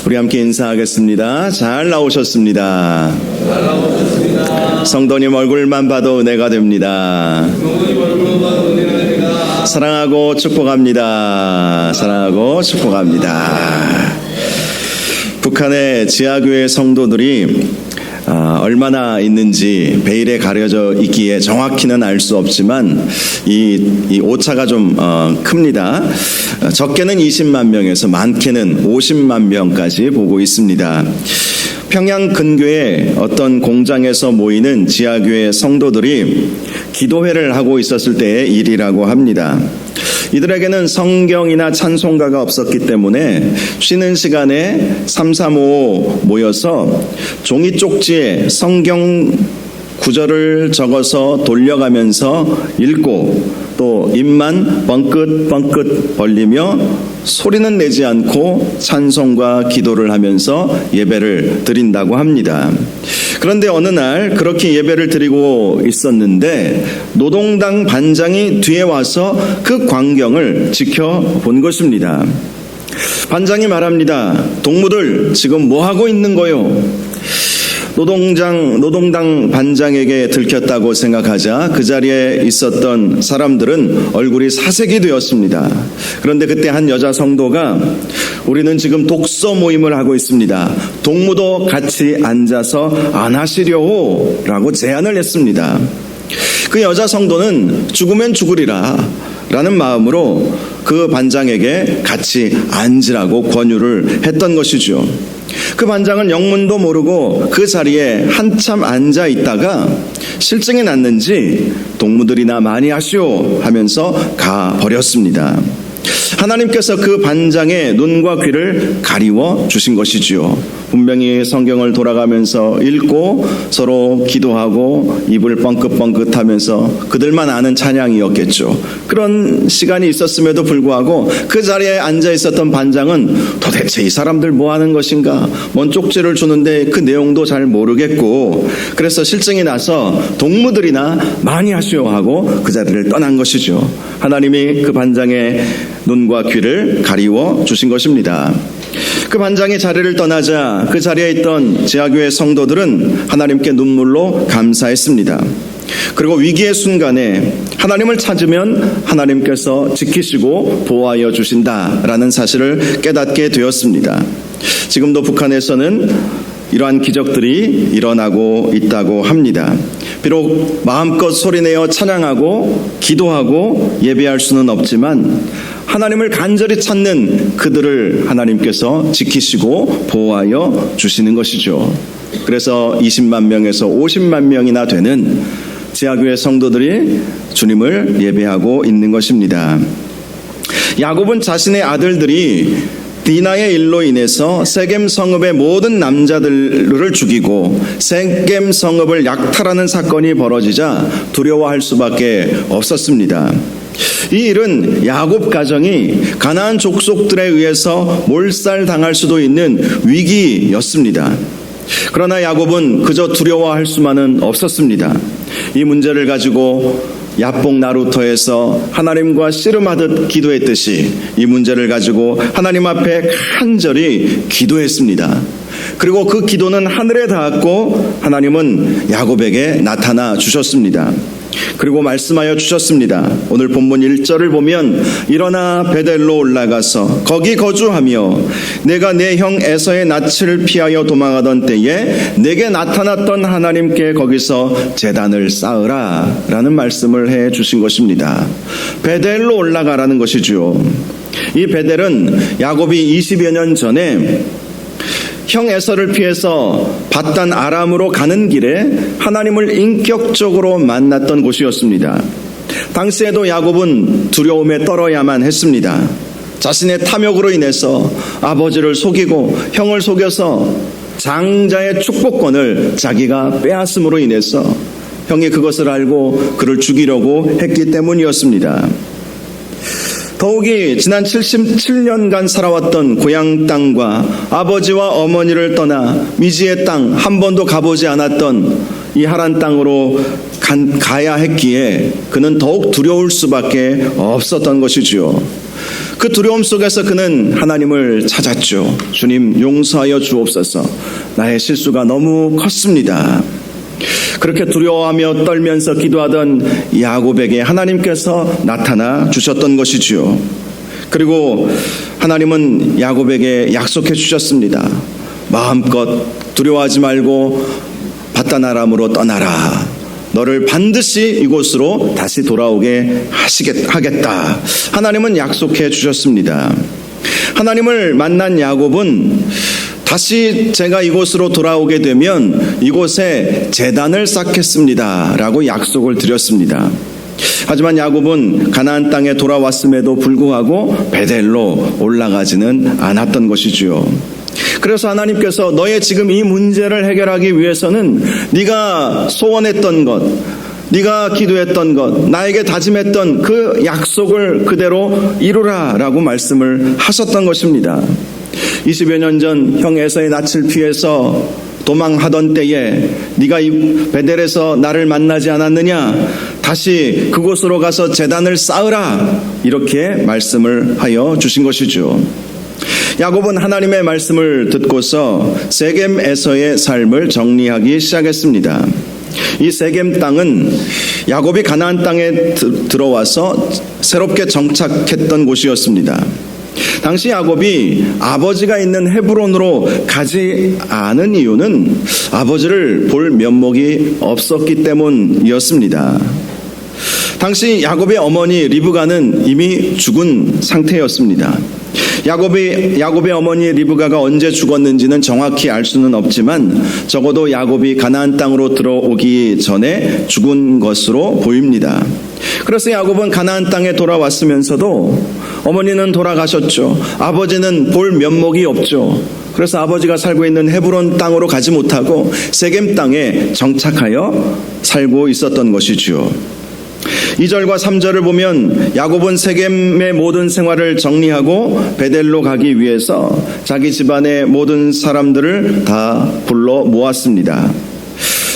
우리 함께 인사하겠습니다. 잘 나오셨습니다. 성도님 얼굴만 봐도 은혜가 됩니다. 사랑하고 축복합니다. 사랑하고 축복합니다. 북한의 지하교회 성도들이 얼마나 있는지 베일에 가려져 있기에 정확히는 알 수 없지만 이 오차가 좀 큽니다. 적게는 20만 명에서 많게는 50만 명까지 보고 있습니다. 평양 근교의 어떤 공장에서 모이는 지하교회 성도들이 기도회를 하고 있었을 때의 일이라고 합니다. 이들에게는 성경이나 찬송가가 없었기 때문에 쉬는 시간에 335 모여서 종이 쪽지에 성경 구절을 적어서 돌려가면서 읽고 또 입만 뻥긋뻥긋 벌리며 소리는 내지 않고 찬송과 기도를 하면서 예배를 드린다고 합니다. 그런데 어느 날 그렇게 예배를 드리고 있었는데 노동당 반장이 뒤에 와서 그 광경을 지켜본 것입니다. 반장이 말합니다. 동무들 지금 뭐 하고 있는 거요? 노동당 반장에게 들켰다고 생각하자 그 자리에 있었던 사람들은 얼굴이 사색이 되었습니다. 그런데 그때 한 여자 성도가 우리는 지금 독서 모임을 하고 있습니다. 동무도 같이 앉아서 안 하시려고 라고 제안을 했습니다. 그 여자 성도는 죽으면 죽으리라 라는 마음으로 그 반장에게 같이 앉으라고 권유를 했던 것이죠. 그 반장은 영문도 모르고 그 자리에 한참 앉아 있다가 실증이 났는지 동무들이나 많이 하시오 하면서 가버렸습니다. 하나님께서 그 반장의 눈과 귀를 가리워 주신 것이지요. 분명히 성경을 돌아가면서 읽고 서로 기도하고 입을 뻥긋뻥긋하면서 그들만 아는 찬양이었겠죠. 그런 시간이 있었음에도 불구하고 그 자리에 앉아 있었던 반장은 도대체 이 사람들 뭐 하는 것인가? 뭔 쪽지를 주는데 그 내용도 잘 모르겠고 그래서 실증이 나서 동무들이나 많이 하시오 하고 그 자리를 떠난 것이죠. 하나님이 그 반장의 눈과 귀를 가리워 주신 것입니다. 그 반장이 자리를 떠나자 그 자리에 있던 지하교회 성도들은 하나님께 눈물로 감사했습니다. 그리고 위기의 순간에 하나님을 찾으면 하나님께서 지키시고 보호하여 주신다라는 사실을 깨닫게 되었습니다. 지금도 북한에서는 이러한 기적들이 일어나고 있다고 합니다. 비록 마음껏 소리내어 찬양하고 기도하고 예배할 수는 없지만 하나님을 간절히 찾는 그들을 하나님께서 지키시고 보호하여 주시는 것이죠. 그래서 20만 명에서 50만 명이나 되는 지하교회 성도들이 주님을 예배하고 있는 것입니다. 야곱은 자신의 아들들이 디나의 일로 인해서 세겜 성읍의 모든 남자들을 죽이고 세겜 성읍을 약탈하는 사건이 벌어지자 두려워할 수밖에 없었습니다. 이 일은 야곱 가정이 가나안 족속들에 의해서 몰살당할 수도 있는 위기였습니다. 그러나 야곱은 그저 두려워할 수만은 없었습니다. 이 문제를 가지고 야뽕 나루터에서 하나님과 씨름하듯 기도했듯이 이 문제를 가지고 하나님 앞에 간절히 기도했습니다. 그리고 그 기도는 하늘에 닿았고 하나님은 야곱에게 나타나 주셨습니다. 그리고 말씀하여 주셨습니다. 오늘 본문 1절을 보면 일어나 베델로 올라가서 거기 거주하며 내가 내 형 에서의 낯을 피하여 도망하던 때에 내게 나타났던 하나님께 거기서 제단을 쌓으라 라는 말씀을 해 주신 것입니다. 베델로 올라가라는 것이죠. 이 베델은 야곱이 20여 년 전에 형 에서를 피해서 바단 아람으로 가는 길에 하나님을 인격적으로 만났던 곳이었습니다. 당시에도 야곱은 두려움에 떨어야만 했습니다. 자신의 탐욕으로 인해서 아버지를 속이고 형을 속여서 장자의 축복권을 자기가 빼앗음으로 인해서 형이 그것을 알고 그를 죽이려고 했기 때문이었습니다. 더욱이 지난 77년간 살아왔던 고향 땅과 아버지와 어머니를 떠나 미지의 땅 한 번도 가보지 않았던 이 하란 땅으로 가야 했기에 그는 더욱 두려울 수밖에 없었던 것이지요. 그 두려움 속에서 그는 하나님을 찾았죠. 주님, 용서하여 주옵소서. 나의 실수가 너무 컸습니다. 그렇게 두려워하며 떨면서 기도하던 야곱에게 하나님께서 나타나 주셨던 것이지요. 그리고 하나님은 야곱에게 약속해 주셨습니다. 마음껏 두려워하지 말고 바다나람으로 떠나라. 너를 반드시 이곳으로 다시 돌아오게 하겠다. 하나님은 약속해 주셨습니다. 하나님을 만난 야곱은 다시 제가 이곳으로 돌아오게 되면 이곳에 제단을 쌓겠습니다 라고 약속을 드렸습니다. 하지만 야곱은 가나안 땅에 돌아왔음에도 불구하고 베델로 올라가지는 않았던 것이지요. 그래서 하나님께서 너의 지금 이 문제를 해결하기 위해서는 네가 소원했던 것, 네가 기도했던 것, 나에게 다짐했던 그 약속을 그대로 이루라 라고 말씀을 하셨던 것입니다. 20여 년 전 형 에서의 낯을 피해서 도망하던 때에 네가 이 베델에서 나를 만나지 않았느냐? 다시 그곳으로 가서 제단을 쌓으라. 이렇게 말씀을 하여 주신 것이죠. 야곱은 하나님의 말씀을 듣고서 세겜에서의 삶을 정리하기 시작했습니다. 이 세겜 땅은 야곱이 가나안 땅에 들어와서 새롭게 정착했던 곳이었습니다. 당시 야곱이 아버지가 있는 헤브론으로 가지 않은 이유는 아버지를 볼 면목이 없었기 때문이었습니다. 당시 야곱의 어머니 리브가는 이미 죽은 상태였습니다. 야곱의 어머니 리브가가 언제 죽었는지는 정확히 알 수는 없지만 적어도 야곱이 가나안 땅으로 들어오기 전에 죽은 것으로 보입니다. 그래서 야곱은 가나안 땅에 돌아왔으면서도 어머니는 돌아가셨죠. 아버지는 볼 면목이 없죠. 그래서 아버지가 살고 있는 헤브론 땅으로 가지 못하고 세겜 땅에 정착하여 살고 있었던 것이지요. 2절과 3절을 보면 야곱은 세겜의 모든 생활을 정리하고 베델로 가기 위해서 자기 집안의 모든 사람들을 다 불러 모았습니다.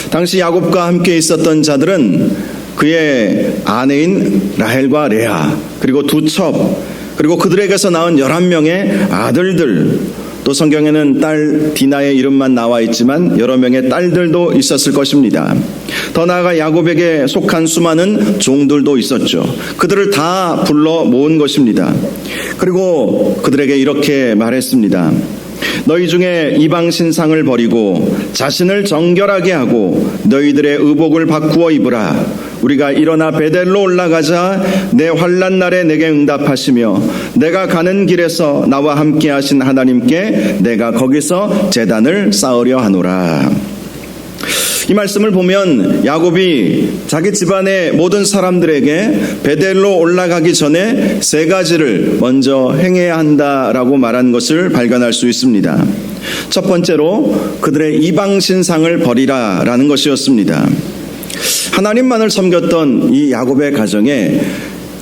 당시 야곱과 함께 있었던 자들은 그의 아내인 라헬과 레아, 그리고 두 첩, 그리고 그들에게서 낳은 11명의 아들들, 또 성경에는 딸 디나의 이름만 나와 있지만 여러 명의 딸들도 있었을 것입니다. 더 나아가 야곱에게 속한 수많은 종들도 있었죠. 그들을 다 불러 모은 것입니다. 그리고 그들에게 이렇게 말했습니다. 너희 중에 이방 신상을 버리고 자신을 정결하게 하고 너희들의 의복을 바꾸어 입으라. 우리가 일어나 베델로 올라가자. 내 환난 날에 내게 응답하시며 내가 가는 길에서 나와 함께 하신 하나님께 내가 거기서 제단을 쌓으려 하노라. 이 말씀을 보면 야곱이 자기 집안의 모든 사람들에게 베델로 올라가기 전에 세 가지를 먼저 행해야 한다라고 말한 것을 발견할 수 있습니다. 첫 번째로 그들의 이방 신상을 버리라라는 것이었습니다. 하나님만을 섬겼던 이 야곱의 가정에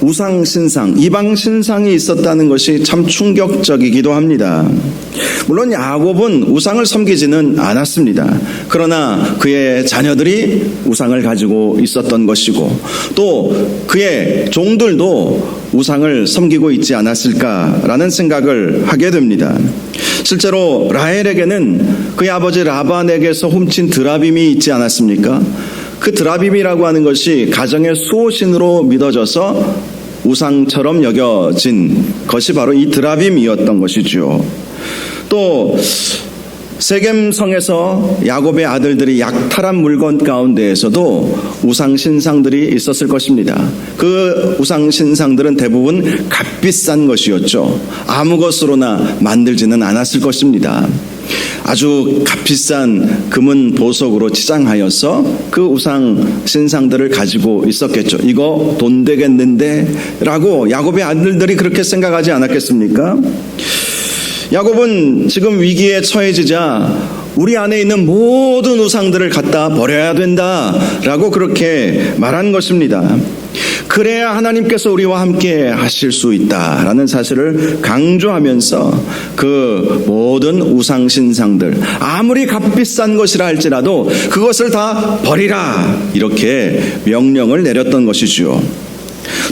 우상 신상, 이방 신상이 있었다는 것이 참 충격적이기도 합니다. 물론 야곱은 우상을 섬기지는 않았습니다. 그러나 그의 자녀들이 우상을 가지고 있었던 것이고 또 그의 종들도 우상을 섬기고 있지 않았을까라는 생각을 하게 됩니다. 실제로 라헬에게는 그의 아버지 라반에게서 훔친 드라빔이 있지 않았습니까? 그 드라빔이라고 하는 것이 가정의 수호신으로 믿어져서 우상처럼 여겨진 것이 바로 이 드라빔이었던 것이죠. 또 세겜성에서 야곱의 아들들이 약탈한 물건 가운데에서도 우상 신상들이 있었을 것입니다. 그 우상 신상들은 대부분 값비싼 것이었죠. 아무 것으로나 만들지는 않았을 것입니다. 아주 값비싼 금은 보석으로 치장하여서 그 우상 신상들을 가지고 있었겠죠. 이거 돈 되겠는데 라고 야곱의 아들들이 그렇게 생각하지 않았겠습니까? 야곱은 지금 위기에 처해지자 우리 안에 있는 모든 우상들을 갖다 버려야 된다라고 그렇게 말한 것입니다. 그래야 하나님께서 우리와 함께 하실 수 있다라는 사실을 강조하면서 그 모든 우상신상들, 아무리 값비싼 것이라 할지라도 그것을 다 버리라, 이렇게 명령을 내렸던 것이지요.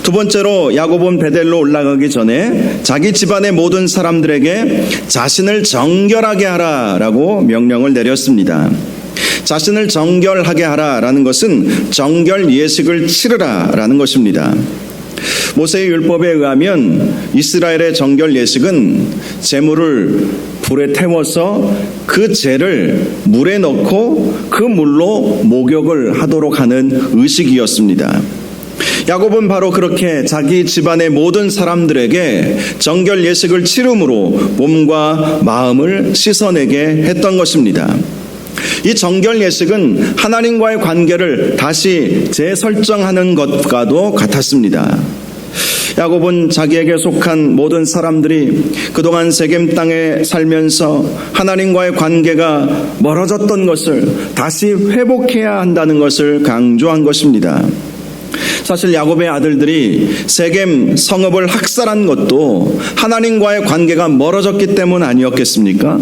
두 번째로 야곱은 베델로 올라가기 전에 자기 집안의 모든 사람들에게 자신을 정결하게 하라라고 명령을 내렸습니다. 자신을 정결하게 하라라는 것은 정결 예식을 치르라라는 것입니다. 모세의 율법에 의하면 이스라엘의 정결 예식은 제물을 불에 태워서 그 재를 물에 넣고 그 물로 목욕을 하도록 하는 의식이었습니다. 야곱은 바로 그렇게 자기 집안의 모든 사람들에게 정결 예식을 치름으로 몸과 마음을 씻어내게 했던 것입니다. 이 정결 예식은 하나님과의 관계를 다시 재설정하는 것과도 같았습니다. 야곱은 자기에게 속한 모든 사람들이 그동안 세겜 땅에 살면서 하나님과의 관계가 멀어졌던 것을 다시 회복해야 한다는 것을 강조한 것입니다. 사실 야곱의 아들들이 세겜 성읍을 학살한 것도 하나님과의 관계가 멀어졌기 때문 아니었겠습니까?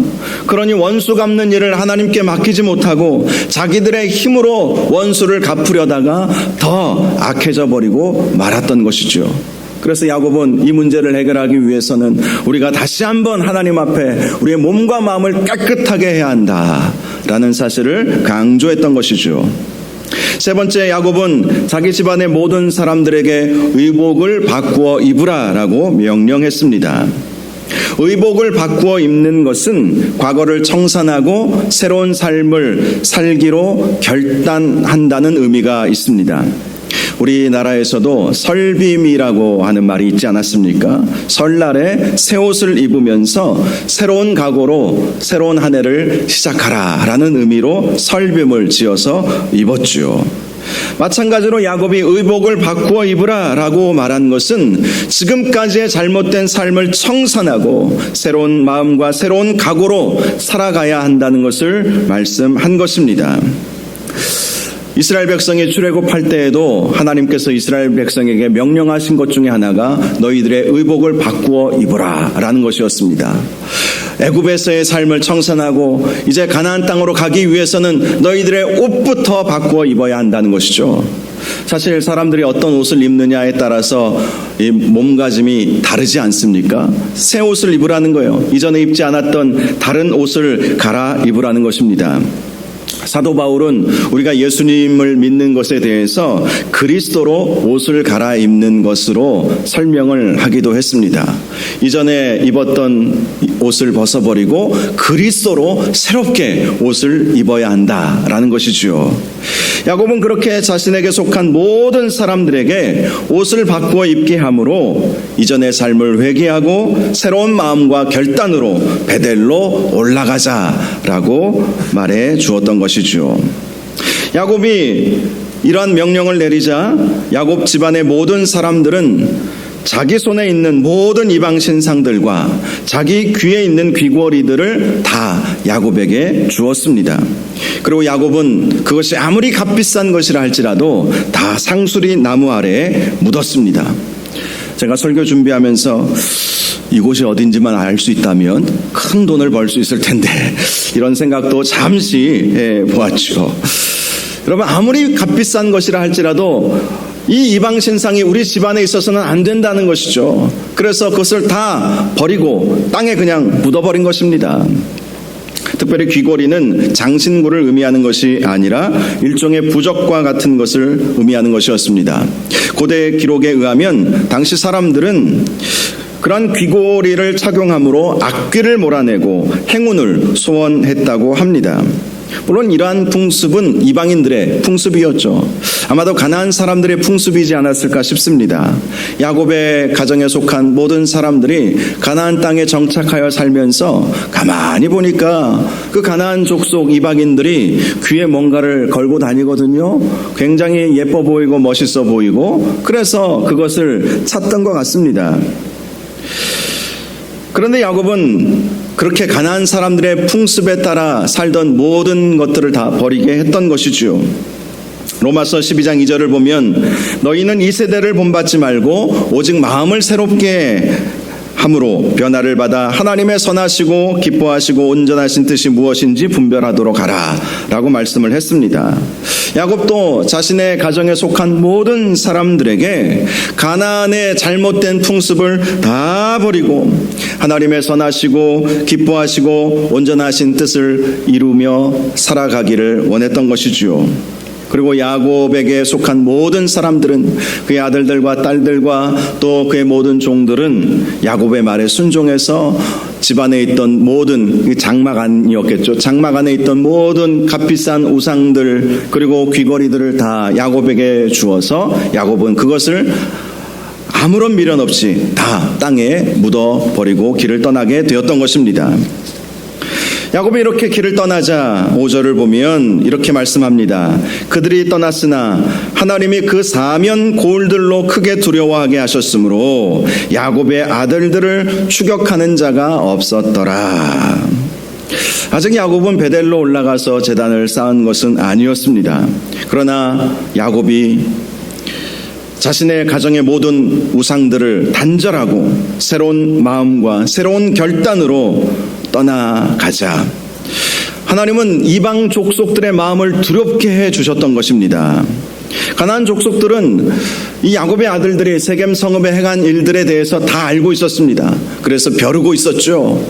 그러니 원수 갚는 일을 하나님께 맡기지 못하고 자기들의 힘으로 원수를 갚으려다가 더 악해져 버리고 말았던 것이죠. 그래서 야곱은 이 문제를 해결하기 위해서는 우리가 다시 한번 하나님 앞에 우리의 몸과 마음을 깨끗하게 해야 한다라는 사실을 강조했던 것이죠. 세 번째, 야곱은 자기 집안의 모든 사람들에게 의복을 바꾸어 입으라라고 명령했습니다. 의복을 바꾸어 입는 것은 과거를 청산하고 새로운 삶을 살기로 결단한다는 의미가 있습니다. 우리나라에서도 설빔이라고 하는 말이 있지 않았습니까? 설날에 새 옷을 입으면서 새로운 각오로 새로운 한 해를 시작하라라는 의미로 설빔을 지어서 입었죠. 마찬가지로 야곱이 의복을 바꾸어 입으라라고 말한 것은 지금까지의 잘못된 삶을 청산하고 새로운 마음과 새로운 각오로 살아가야 한다는 것을 말씀한 것입니다. 이스라엘 백성이 출애굽할 때에도 하나님께서 이스라엘 백성에게 명령하신 것 중에 하나가 너희들의 의복을 바꾸어 입으라라는 것이었습니다. 애굽에서의 삶을 청산하고 이제 가나안 땅으로 가기 위해서는 너희들의 옷부터 바꾸어 입어야 한다는 것이죠. 사실 사람들이 어떤 옷을 입느냐에 따라서 이 몸가짐이 다르지 않습니까? 새 옷을 입으라는 거예요. 이전에 입지 않았던 다른 옷을 갈아입으라는 것입니다. 사도 바울은 우리가 예수님을 믿는 것에 대해서 그리스도로 옷을 갈아입는 것으로 설명을 하기도 했습니다. 이전에 입었던 옷을 벗어버리고 그리스도로 새롭게 옷을 입어야 한다라는 것이지요. 야곱은 그렇게 자신에게 속한 모든 사람들에게 옷을 바꾸어 입게 함으로 이전의 삶을 회개하고 새로운 마음과 결단으로 베델로 올라가자라고 말해 주었던 것이죠. 야곱이 이러한 명령을 내리자 야곱 집안의 모든 사람들은 자기 손에 있는 모든 이방 신상들과 자기 귀에 있는 귀걸이들을 다 야곱에게 주었습니다. 그리고 야곱은 그것이 아무리 값비싼 것이라 할지라도 다 상수리 나무 아래에 묻었습니다. 제가 설교 준비하면서 이곳이 어딘지만 알 수 있다면 큰 돈을 벌 수 있을 텐데 이런 생각도 잠시 해보았죠. 여러분, 아무리 값비싼 것이라 할지라도 이 이방 신상이 우리 집안에 있어서는 안 된다는 것이죠. 그래서 그것을 다 버리고 땅에 그냥 묻어버린 것입니다. 특별히 귀걸이는 장신구를 의미하는 것이 아니라 일종의 부적과 같은 것을 의미하는 것이었습니다. 고대 기록에 의하면 당시 사람들은 그러한 귀걸이를 착용함으로 악귀를 몰아내고 행운을 소원했다고 합니다. 물론 이러한 풍습은 이방인들의 풍습이었죠. 아마도 가나안 사람들의 풍습이지 않았을까 싶습니다. 야곱의 가정에 속한 모든 사람들이 가나안 땅에 정착하여 살면서 가만히 보니까 그 가나안 족속 이방인들이 귀에 뭔가를 걸고 다니거든요. 굉장히 예뻐 보이고 멋있어 보이고 그래서 그것을 찾던 것 같습니다. 그런데 야곱은 그렇게 가나안 사람들의 풍습에 따라 살던 모든 것들을 다 버리게 했던 것이죠. 로마서 12장 2절을 보면 너희는 이 세대를 본받지 말고 오직 마음을 새롭게 함으로 변화를 받아 하나님의 선하시고 기뻐하시고 온전하신 뜻이 무엇인지 분별하도록 하라 라고 말씀을 했습니다. 야곱도 자신의 가정에 속한 모든 사람들에게 가나안의 잘못된 풍습을 다 버리고 하나님의 선하시고 기뻐하시고 온전하신 뜻을 이루며 살아가기를 원했던 것이지요. 그리고 야곱에게 속한 모든 사람들은 그의 아들들과 딸들과 또 그의 모든 종들은 야곱의 말에 순종해서 집안에 있던 모든 장막 안이었겠죠. 장막 안에 있던 모든 값비싼 우상들 그리고 귀걸이들을 다 야곱에게 주어서 야곱은 그것을 아무런 미련 없이 다 땅에 묻어버리고 길을 떠나게 되었던 것입니다. 야곱이 이렇게 길을 떠나자 5절을 보면 이렇게 말씀합니다. 그들이 떠났으나 하나님이 그 사면 고울들로 크게 두려워하게 하셨으므로 야곱의 아들들을 추격하는 자가 없었더라. 아직 야곱은 베델로 올라가서 제단을 쌓은 것은 아니었습니다. 그러나 야곱이 자신의 가정의 모든 우상들을 단절하고 새로운 마음과 새로운 결단으로 떠나가자 하나님은 이방 족속들의 마음을 두렵게 해주셨던 것입니다. 가나안 족속들은 이 야곱의 아들들이 세겜 성읍에 행한 일들에 대해서 다 알고 있었습니다. 그래서 벼르고 있었죠.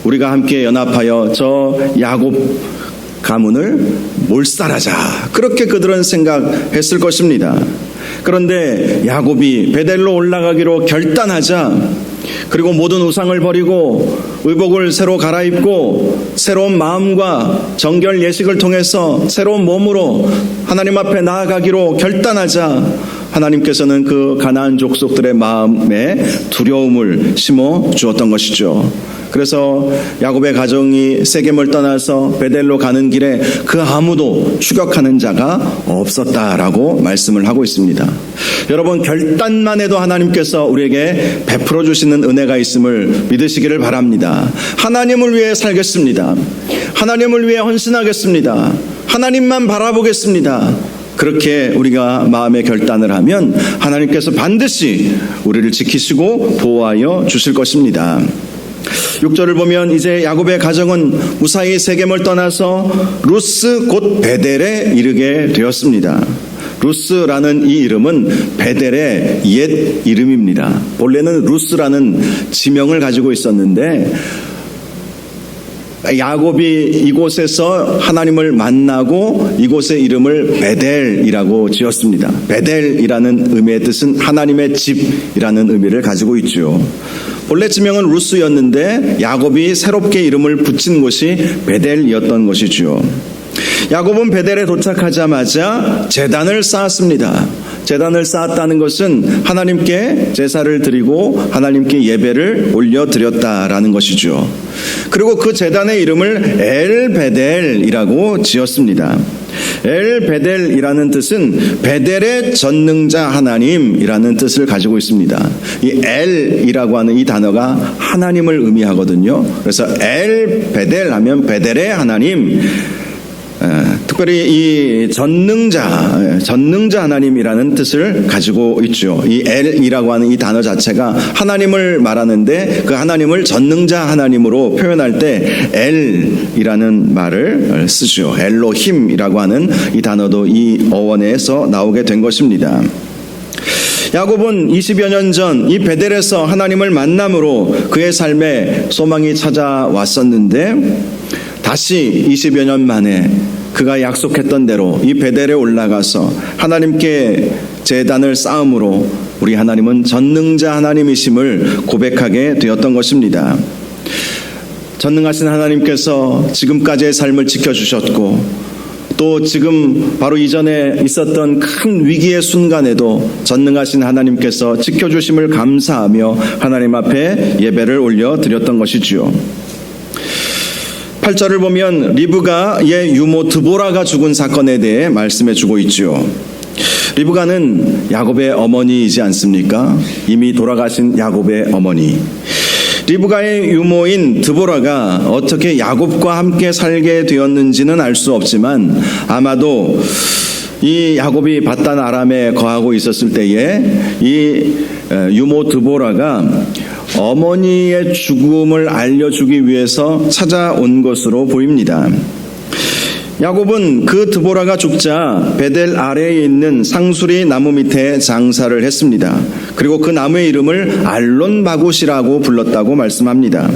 우리가 함께 연합하여 저 야곱 가문을 몰살하자. 그렇게 그들은 생각했을 것입니다. 그런데 야곱이 베델로 올라가기로 결단하자 그리고 모든 우상을 버리고 의복을 새로 갈아입고 새로운 마음과 정결 예식을 통해서 새로운 몸으로 하나님 앞에 나아가기로 결단하자 하나님께서는 그 가나안 족속들의 마음에 두려움을 심어 주었던 것이죠. 그래서 야곱의 가정이 세겜을 떠나서 베델로 가는 길에 그 아무도 추격하는 자가 없었다라고 말씀을 하고 있습니다. 여러분, 결단만 해도 하나님께서 우리에게 베풀어 주시는 은혜가 있음을 믿으시기를 바랍니다. 하나님을 위해 살겠습니다. 하나님을 위해 헌신하겠습니다. 하나님만 바라보겠습니다. 그렇게 우리가 마음의 결단을 하면 하나님께서 반드시 우리를 지키시고 보호하여 주실 것입니다. 6절을 보면 이제 야곱의 가정은 무사히 세겜을 떠나서 루스 곧 베델에 이르게 되었습니다. 루스라는 이 이름은 베델의 옛 이름입니다. 본래는 루스라는 지명을 가지고 있었는데 야곱이 이곳에서 하나님을 만나고 이곳의 이름을 베델이라고 지었습니다. 베델이라는 의미의 뜻은 하나님의 집이라는 의미를 가지고 있죠. 본래 지명은 루스였는데 야곱이 새롭게 이름을 붙인 곳이 베델이었던 것이죠. 야곱은 베델에 도착하자마자 제단을 쌓았습니다. 제단을 쌓았다는 것은 하나님께 제사를 드리고 하나님께 예배를 올려드렸다라는 것이죠. 그리고 그 제단의 이름을 엘베델이라고 지었습니다. 엘베델이라는 뜻은 베델의 전능자 하나님이라는 뜻을 가지고 있습니다. 이 엘이라고 하는 이 단어가 하나님을 의미하거든요. 그래서 엘베델 하면 베델의 하나님, 특별히 이 전능자 하나님이라는 뜻을 가지고 있죠. 이 엘이라고 하는 이 단어 자체가 하나님을 말하는데 그 하나님을 전능자 하나님으로 표현할 때 엘이라는 말을 쓰죠. 엘로힘이라고 하는 이 단어도 이 어원에서 나오게 된 것입니다. 야곱은 20여 년 전 이 베델에서 하나님을 만남으로 그의 삶에 소망이 찾아왔었는데 다시 20여 년 만에 그가 약속했던 대로 이 베델에 올라가서 하나님께 제단을 쌓음으로 우리 하나님은 전능자 하나님이심을 고백하게 되었던 것입니다. 전능하신 하나님께서 지금까지의 삶을 지켜주셨고 또 지금 바로 이전에 있었던 큰 위기의 순간에도 전능하신 하나님께서 지켜주심을 감사하며 하나님 앞에 예배를 올려드렸던 것이지요. 8절을 보면 리브가의 유모 드보라가 죽은 사건에 대해 말씀해 주고 있죠. 리브가는 야곱의 어머니이지 않습니까? 이미 돌아가신 야곱의 어머니. 리브가의 유모인 드보라가 어떻게 야곱과 함께 살게 되었는지는 알 수 없지만 아마도 이 야곱이 바단 아람에 거하고 있었을 때에 이 유모 드보라가 어머니의 죽음을 알려주기 위해서 찾아온 것으로 보입니다. 야곱은 그 드보라가 죽자 베델 아래에 있는 상수리 나무 밑에 장사를 했습니다. 그리고 그 나무의 이름을 알론바굿이라고 불렀다고 말씀합니다.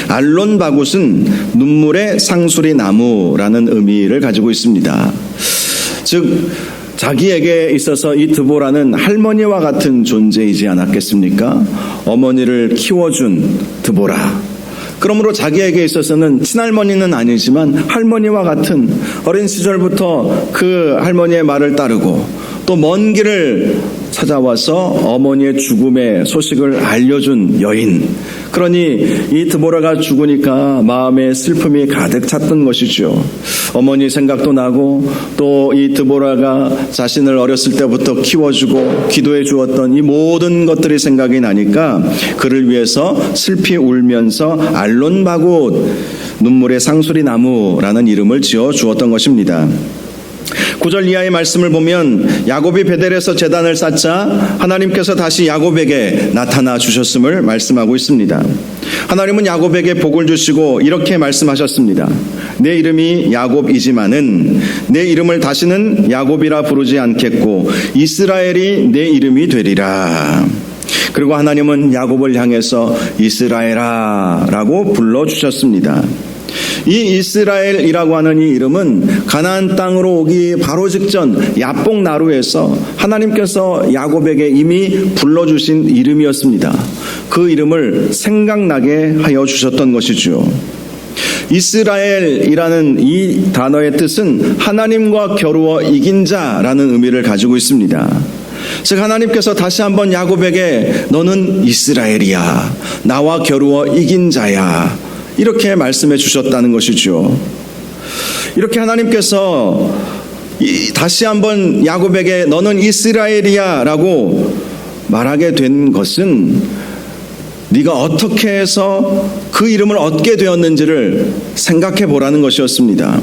알론바굿은 눈물의 상수리 나무라는 의미를 가지고 있습니다. 즉 자기에게 있어서 이 드보라는 할머니와 같은 존재이지 않았겠습니까? 어머니를 키워준 드보라. 그러므로 자기에게 있어서는 친할머니는 아니지만 할머니와 같은, 어린 시절부터 그 할머니의 말을 따르고 또 먼 길을 찾아와서 어머니의 죽음의 소식을 알려준 여인. 그러니 이 드보라가 죽으니까 마음에 슬픔이 가득 찼던 것이죠. 어머니 생각도 나고 또 이 드보라가 자신을 어렸을 때부터 키워주고 기도해 주었던 이 모든 것들이 생각이 나니까 그를 위해서 슬피 울면서 알론바굿, 눈물의 상수리 나무라는 이름을 지어 주었던 것입니다. 9절 이하의 말씀을 보면 야곱이 베델에서 제단을 쌓자 하나님께서 다시 야곱에게 나타나 주셨음을 말씀하고 있습니다. 하나님은 야곱에게 복을 주시고 이렇게 말씀하셨습니다. 내 이름이 야곱이지만은 내 이름을 다시는 야곱이라 부르지 않겠고 이스라엘이 내 이름이 되리라. 그리고 하나님은 야곱을 향해서 이스라엘아 라고 불러주셨습니다. 이 이스라엘이라고 하는 이 이름은 가나안 땅으로 오기 바로 직전 야복 나루에서 하나님께서 야곱에게 이미 불러주신 이름이었습니다. 그 이름을 생각나게 하여 주셨던 것이죠. 이스라엘이라는 이 단어의 뜻은 하나님과 겨루어 이긴 자라는 의미를 가지고 있습니다. 즉 하나님께서 다시 한번 야곱에게 너는 이스라엘이야, 나와 겨루어 이긴 자야, 이렇게 말씀해 주셨다는 것이죠. 이렇게 하나님께서 다시 한번 야곱에게 너는 이스라엘이야 라고 말하게 된 것은 네가 어떻게 해서 그 이름을 얻게 되었는지를 생각해 보라는 것이었습니다.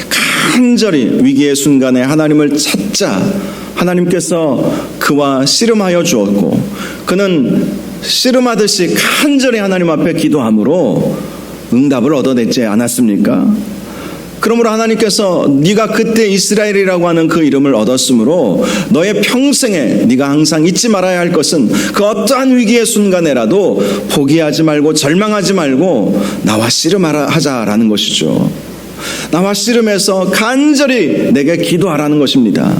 간절히 위기의 순간에 하나님을 찾자 하나님께서 그와 씨름하여 주었고 그는 씨름하듯이 간절히 하나님 앞에 기도함으로 응답을 얻어냈지 않았습니까? 그러므로 하나님께서 네가 그때 이스라엘이라고 하는 그 이름을 얻었으므로 너의 평생에 네가 항상 잊지 말아야 할 것은 그 어떠한 위기의 순간에라도 포기하지 말고 절망하지 말고 나와 씨름하자라는 것이죠. 나와 씨름해서 간절히 내게 기도하라는 것입니다.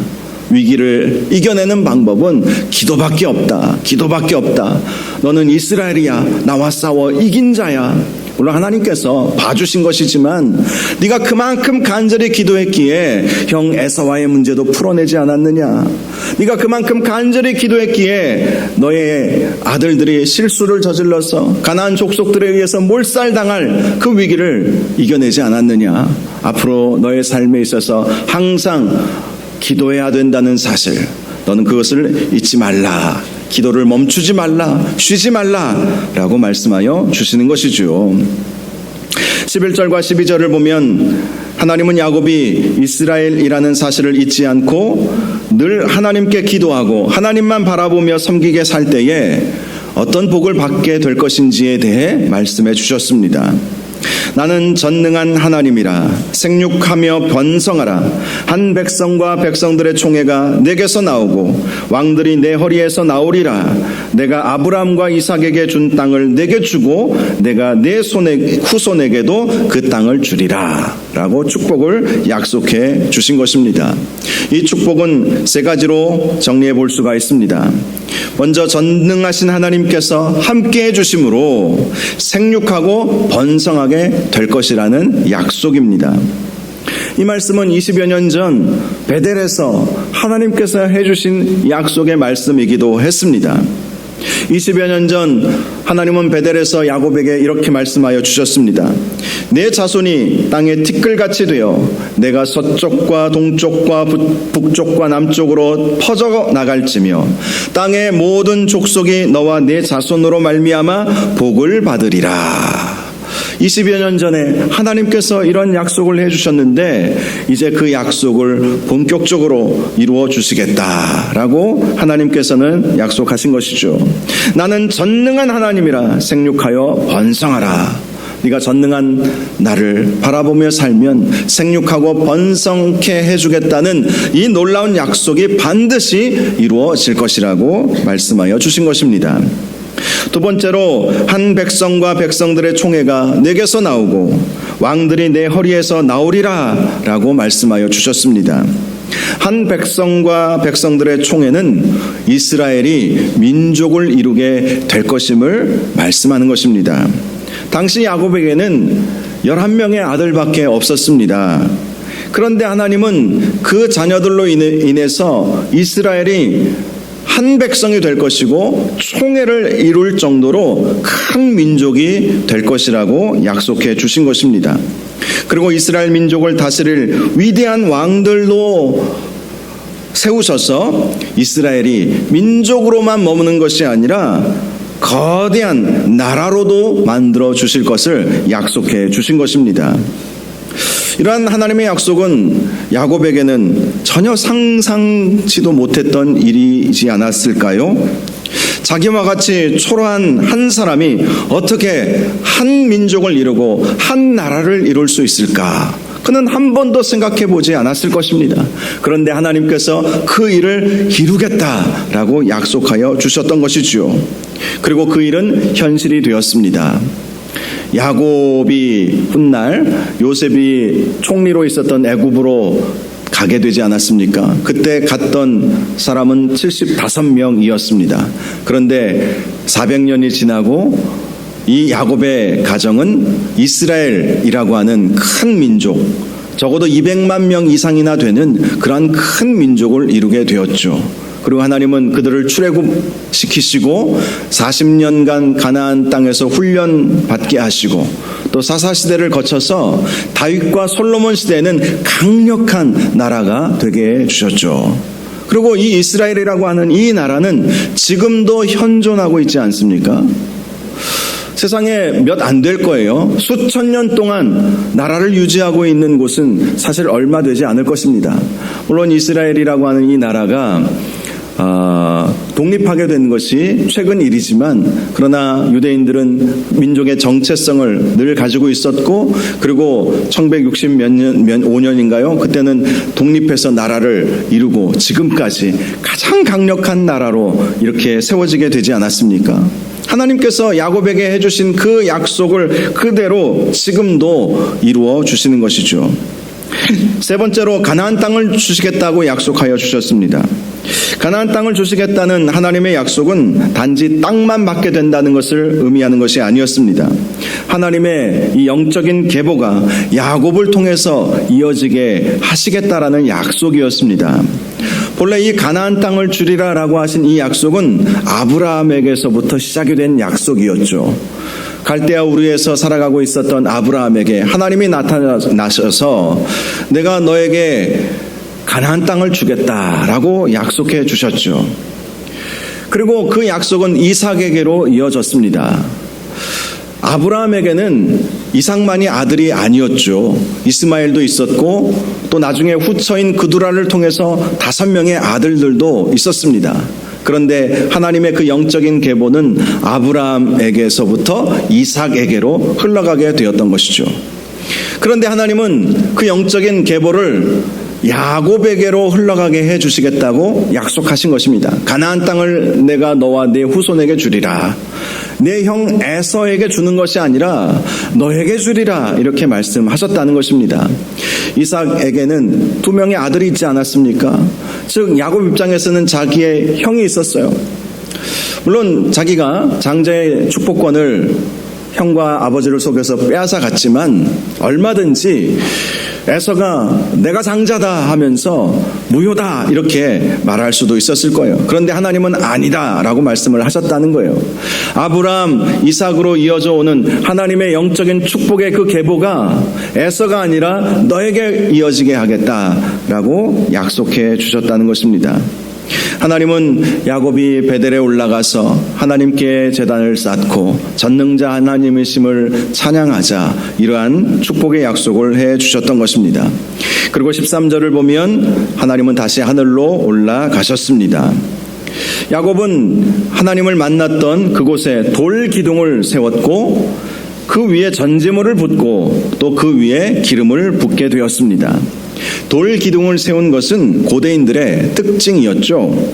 위기를 이겨내는 방법은 기도밖에 없다. 기도밖에 없다. 너는 이스라엘이야. 나와 싸워 이긴 자야. 물론 하나님께서 봐주신 것이지만 네가 그만큼 간절히 기도했기에 형 에사와의 문제도 풀어내지 않았느냐. 네가 그만큼 간절히 기도했기에 너의 아들들이 실수를 저질러서 가나안 족속들에 의해서 몰살당할 그 위기를 이겨내지 않았느냐. 앞으로 너의 삶에 있어서 항상 기도해야 된다는 사실, 너는 그것을 잊지 말라. 기도를 멈추지 말라. 쉬지 말라 라고 말씀하여 주시는 것이죠. 11절과 12절을 보면 하나님은 야곱이 이스라엘이라는 사실을 잊지 않고 늘 하나님께 기도하고 하나님만 바라보며 섬기게 살 때에 어떤 복을 받게 될 것인지에 대해 말씀해 주셨습니다. 나는 전능한 하나님이라. 생육하며 번성하라. 한 백성과 백성들의 총회가 내게서 나오고 왕들이 내 허리에서 나오리라. 내가 아브람과 이삭에게 준 땅을 내게 주고 내가 내 후손에게도 그 땅을 주리라 라고 축복을 약속해 주신 것입니다. 이 축복은 세 가지로 정리해 볼 수가 있습니다. 먼저 전능하신 하나님께서 함께해 주심으로 생육하고 번성하게 될 것이라는 약속입니다. 이 말씀은 20여 년 전 베델에서 하나님께서 해주신 약속의 말씀이기도 했습니다. 20여 년 전 하나님은 베델에서 야곱에게 이렇게 말씀하여 주셨습니다. 내 자손이 땅에 티끌같이 되어 내가 서쪽과 동쪽과 북쪽과 남쪽으로 퍼져 나갈지며 땅의 모든 족속이 너와 내 자손으로 말미암아 복을 받으리라. 20여 년 전에 하나님께서 이런 약속을 해주셨는데 이제 그 약속을 본격적으로 이루어 주시겠다라고 하나님께서는 약속하신 것이죠. 나는 전능한 하나님이라 생육하여 번성하라. 네가 전능한 나를 바라보며 살면 생육하고 번성케 해주겠다는 이 놀라운 약속이 반드시 이루어질 것이라고 말씀하여 주신 것입니다. 두 번째로 한 백성과 백성들의 총회가 내게서 나오고 왕들이 내 허리에서 나오리라 라고 말씀하여 주셨습니다. 한 백성과 백성들의 총회는 이스라엘이 민족을 이루게 될 것임을 말씀하는 것입니다. 당시 야곱에게는 11명의 아들밖에 없었습니다. 그런데 하나님은 그 자녀들로 인해서 이스라엘이 한 백성이 될 것이고 총회를 이룰 정도로 큰 민족이 될 것이라고 약속해 주신 것입니다. 그리고 이스라엘 민족을 다스릴 위대한 왕들도 세우셔서 이스라엘이 민족으로만 머무는 것이 아니라 거대한 나라로도 만들어 주실 것을 약속해 주신 것입니다. 이러한 하나님의 약속은 야곱에게는 전혀 상상치도 못했던 일이지 않았을까요? 자기와 같이 초라한 한 사람이 어떻게 한 민족을 이루고 한 나라를 이룰 수 있을까? 그는 한 번도 생각해 보지 않았을 것입니다. 그런데 하나님께서 그 일을 이루겠다라고 약속하여 주셨던 것이지요. 그리고 그 일은 현실이 되었습니다. 야곱이 훗날 요셉이 총리로 있었던 애굽으로 가게 되지 않았습니까? 그때 갔던 사람은 75명이었습니다. 그런데 400년이 지나고 이 야곱의 가정은 이스라엘이라고 하는 큰 민족, 적어도 200만 명 이상이나 되는 그러한 큰 민족을 이루게 되었죠. 그리고 하나님은 그들을 출애굽시키시고 40년간 가나안 땅에서 훈련받게 하시고 또 사사시대를 거쳐서 다윗과 솔로몬 시대에는 강력한 나라가 되게 해주셨죠. 그리고 이 이스라엘이라고 하는 이 나라는 지금도 현존하고 있지 않습니까? 세상에 몇 안 될 거예요. 수천 년 동안 나라를 유지하고 있는 곳은 사실 얼마 되지 않을 것입니다. 물론 이스라엘이라고 하는 이 나라가 독립하게 된 것이 최근 일이지만 그러나 유대인들은 민족의 정체성을 늘 가지고 있었고 그리고 1160 몇 년, 5년인가요? 그때는 독립해서 나라를 이루고 지금까지 가장 강력한 나라로 이렇게 세워지게 되지 않았습니까? 하나님께서 야곱에게 해주신 그 약속을 그대로 지금도 이루어 주시는 것이죠. 세 번째로 가나안 땅을 주시겠다고 약속하여 주셨습니다. 가나안 땅을 주시겠다는 하나님의 약속은 단지 땅만 받게 된다는 것을 의미하는 것이 아니었습니다. 하나님의 이 영적인 계보가 야곱을 통해서 이어지게 하시겠다라는 약속이었습니다. 본래 이 가나안 땅을 주리라라고 하신 이 약속은 아브라함에게서부터 시작이 된 약속이었죠. 갈대아 우르에서 살아가고 있었던 아브라함에게 하나님이 나타나셔서 내가 너에게 가나안 땅을 주겠다라고 약속해 주셨죠. 그리고 그 약속은 이삭에게로 이어졌습니다. 아브라함에게는 이삭만이 아들이 아니었죠. 이스마엘도 있었고 또 나중에 후처인 그두라를 통해서 5명의 아들들도 있었습니다. 그런데 하나님의 그 영적인 계보는 아브라함에게서부터 이삭에게로 흘러가게 되었던 것이죠. 그런데 하나님은 그 영적인 계보를 야곱에게로 흘러가게 해주시겠다고 약속하신 것입니다. 가나안 땅을 내가 너와 네 후손에게 주리라. 내 형 에서에게 주는 것이 아니라 너에게 주리라 이렇게 말씀하셨다는 것입니다. 이삭에게는 2명의 아들이 있지 않았습니까? 즉 야곱 입장에서는 자기의 형이 있었어요. 물론 자기가 장자의 축복권을 형과 아버지를 속여서 빼앗아 갔지만 얼마든지 에서가 내가 장자다 하면서 무효다 이렇게 말할 수도 있었을 거예요. 그런데 하나님은 아니다라고 말씀을 하셨다는 거예요. 아브라함, 이삭으로 이어져 오는 하나님의 영적인 축복의 그 계보가 에서가 아니라 너에게 이어지게 하겠다라고 약속해 주셨다는 것입니다. 하나님은 야곱이 베델에 올라가서 하나님께 제단을 쌓고 전능자 하나님이심을 찬양하자 이러한 축복의 약속을 해 주셨던 것입니다. 그리고 13절을 보면 하나님은 다시 하늘로 올라가셨습니다. 야곱은 하나님을 만났던 그곳에 돌 기둥을 세웠고 그 위에 전제물을 붓고 또 그 위에 기름을 붓게 되었습니다. 돌 기둥을 세운 것은 고대인들의 특징이었죠.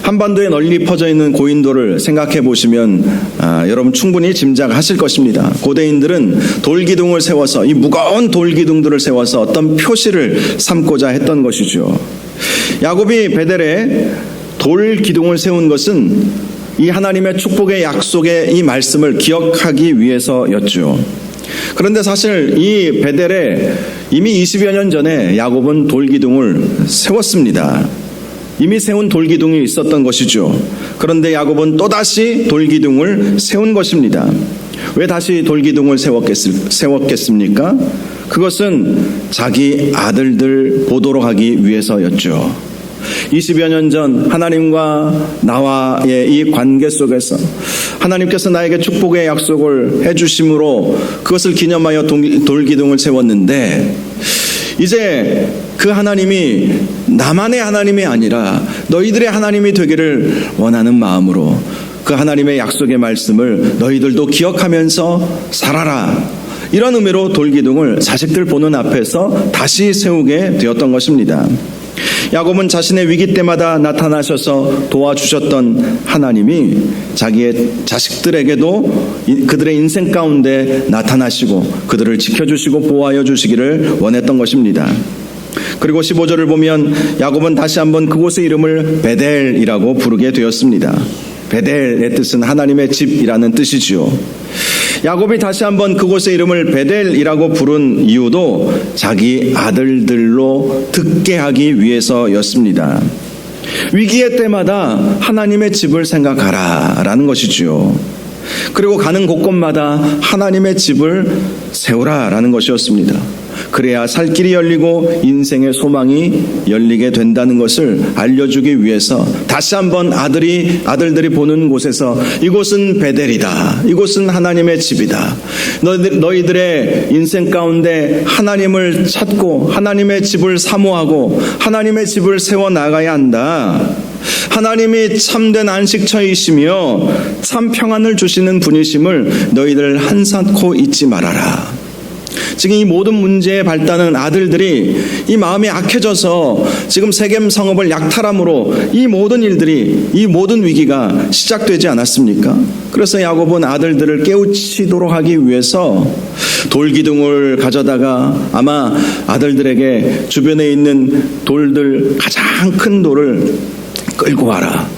한반도에 널리 퍼져 있는 고인돌을 생각해 보시면 여러분 충분히 짐작하실 것입니다. 고대인들은 돌 기둥을 세워서 이 무거운 돌 기둥들을 세워서 어떤 표시를 삼고자 했던 것이죠. 야곱이 베델에 돌 기둥을 세운 것은 이 하나님의 축복의 약속의 이 말씀을 기억하기 위해서였죠. 그런데 사실 이 베델에 이미 20여 년 전에 야곱은 돌기둥을 세웠습니다. 이미 세운 돌기둥이 있었던 것이죠. 그런데 야곱은 또다시 돌기둥을 세운 것입니다. 왜 다시 돌기둥을 세웠겠습니까? 그것은 자기 아들들 보도록 하기 위해서였죠. 20여 년 전 하나님과 나와의 이 관계 속에서 하나님께서 나에게 축복의 약속을 해주심으로 그것을 기념하여 돌기둥을 세웠는데 이제 그 하나님이 나만의 하나님이 아니라 너희들의 하나님이 되기를 원하는 마음으로 그 하나님의 약속의 말씀을 너희들도 기억하면서 살아라, 이런 의미로 돌기둥을 자식들 보는 앞에서 다시 세우게 되었던 것입니다. 야곱은 자신의 위기 때마다 나타나셔서 도와주셨던 하나님이 자기의 자식들에게도 그들의 인생 가운데 나타나시고 그들을 지켜주시고 보호하여 주시기를 원했던 것입니다. 그리고 15절을 보면 야곱은 다시 한번 그곳의 이름을 베델이라고 부르게 되었습니다. 베델의 뜻은 하나님의 집이라는 뜻이지요. 야곱이 다시 한번 그곳의 이름을 베델이라고 부른 이유도 자기 아들들로 듣게 하기 위해서였습니다. 위기의 때마다 하나님의 집을 생각하라 라는 것이지요. 그리고 가는 곳곳마다 하나님의 집을 세우라 라는 것이었습니다. 그래야 살 길이 열리고 인생의 소망이 열리게 된다는 것을 알려주기 위해서 다시 한번 아들들이 보는 곳에서 이곳은 베델이다, 이곳은 하나님의 집이다, 너희들의 인생 가운데 하나님을 찾고 하나님의 집을 사모하고 하나님의 집을 세워나가야 한다. 하나님이 참된 안식처이시며 참 평안을 주시는 분이심을 너희들 한사코 잊지 말아라. 지금 이 모든 문제에 발단은 아들들이 이 마음이 악해져서 지금 세겜 성읍을 약탈함으로 이 모든 일들이, 이 모든 위기가 시작되지 않았습니까? 그래서 야곱은 아들들을 깨우치도록 하기 위해서 돌기둥을 가져다가 아마 아들들에게 주변에 있는 돌들, 가장 큰 돌을 끌고 와라.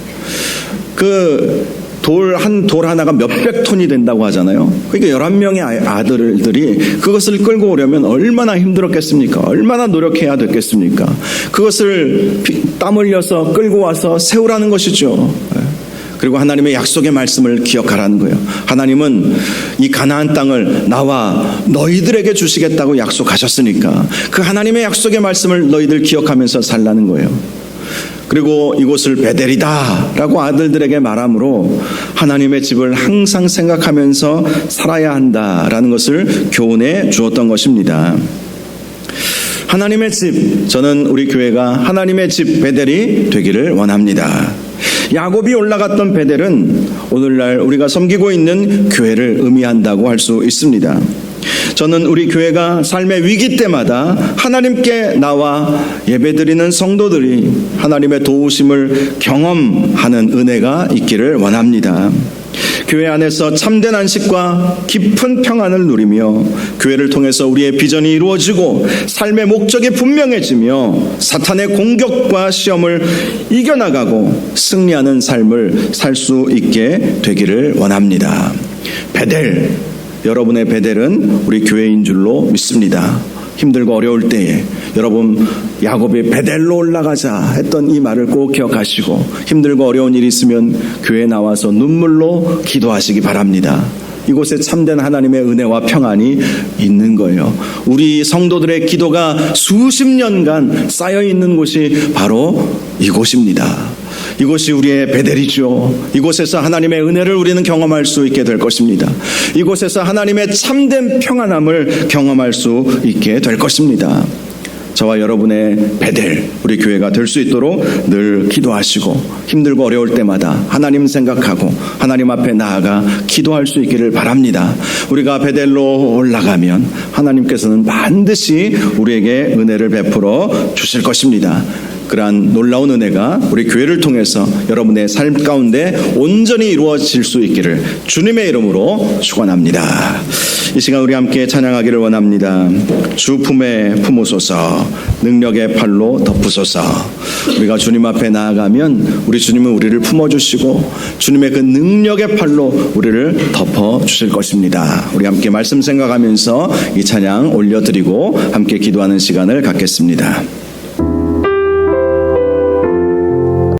한 돌 하나가 몇백 톤이 된다고 하잖아요. 그러니까 11명의 아들들이 그것을 끌고 오려면 얼마나 힘들었겠습니까? 얼마나 노력해야 됐겠습니까? 그것을 땀 흘려서 끌고 와서 세우라는 것이죠. 그리고 하나님의 약속의 말씀을 기억하라는 거예요. 하나님은 이 가나안 땅을 나와 너희들에게 주시겠다고 약속하셨으니까 그 하나님의 약속의 말씀을 너희들 기억하면서 살라는 거예요. 그리고 이곳을 베델이다 라고 아들들에게 말함으로 하나님의 집을 항상 생각하면서 살아야 한다라는 것을 교훈해 주었던 것입니다. 하나님의 집, 저는 우리 교회가 하나님의 집 베델이 되기를 원합니다. 야곱이 올라갔던 베델은 오늘날 우리가 섬기고 있는 교회를 의미한다고 할 수 있습니다. 저는 우리 교회가 삶의 위기 때마다 하나님께 나와 예배드리는 성도들이 하나님의 도우심을 경험하는 은혜가 있기를 원합니다. 교회 안에서 참된 안식과 깊은 평안을 누리며 교회를 통해서 우리의 비전이 이루어지고 삶의 목적이 분명해지며 사탄의 공격과 시험을 이겨나가고 승리하는 삶을 살 수 있게 되기를 원합니다. 베델, 여러분의 베델은 우리 교회인 줄로 믿습니다. 힘들고 어려울 때에 여러분 야곱이 베델로 올라가자 했던 이 말을 꼭 기억하시고 힘들고 어려운 일이 있으면 교회에 나와서 눈물로 기도하시기 바랍니다. 이곳에 참된 하나님의 은혜와 평안이 있는 거예요. 우리 성도들의 기도가 수십 년간 쌓여 있는 곳이 바로 이곳입니다. 이곳이 우리의 베델이죠. 이곳에서 하나님의 은혜를 우리는 경험할 수 있게 될 것입니다. 이곳에서 하나님의 참된 평안함을 경험할 수 있게 될 것입니다. 저와 여러분의 베델, 우리 교회가 될 수 있도록 늘 기도하시고 힘들고 어려울 때마다 하나님 생각하고 하나님 앞에 나아가 기도할 수 있기를 바랍니다. 우리가 베델로 올라가면 하나님께서는 반드시 우리에게 은혜를 베풀어 주실 것입니다. 그러한 놀라운 은혜가 우리 교회를 통해서 여러분의 삶 가운데 온전히 이루어질 수 있기를 주님의 이름으로 축원합니다. 이 시간 우리 함께 찬양하기를 원합니다. 주 품에 품으소서, 능력의 팔로 덮으소서. 우리가 주님 앞에 나아가면 우리 주님은 우리를 품어주시고 주님의 그 능력의 팔로 우리를 덮어주실 것입니다. 우리 함께 말씀 생각하면서 이 찬양 올려드리고 함께 기도하는 시간을 갖겠습니다.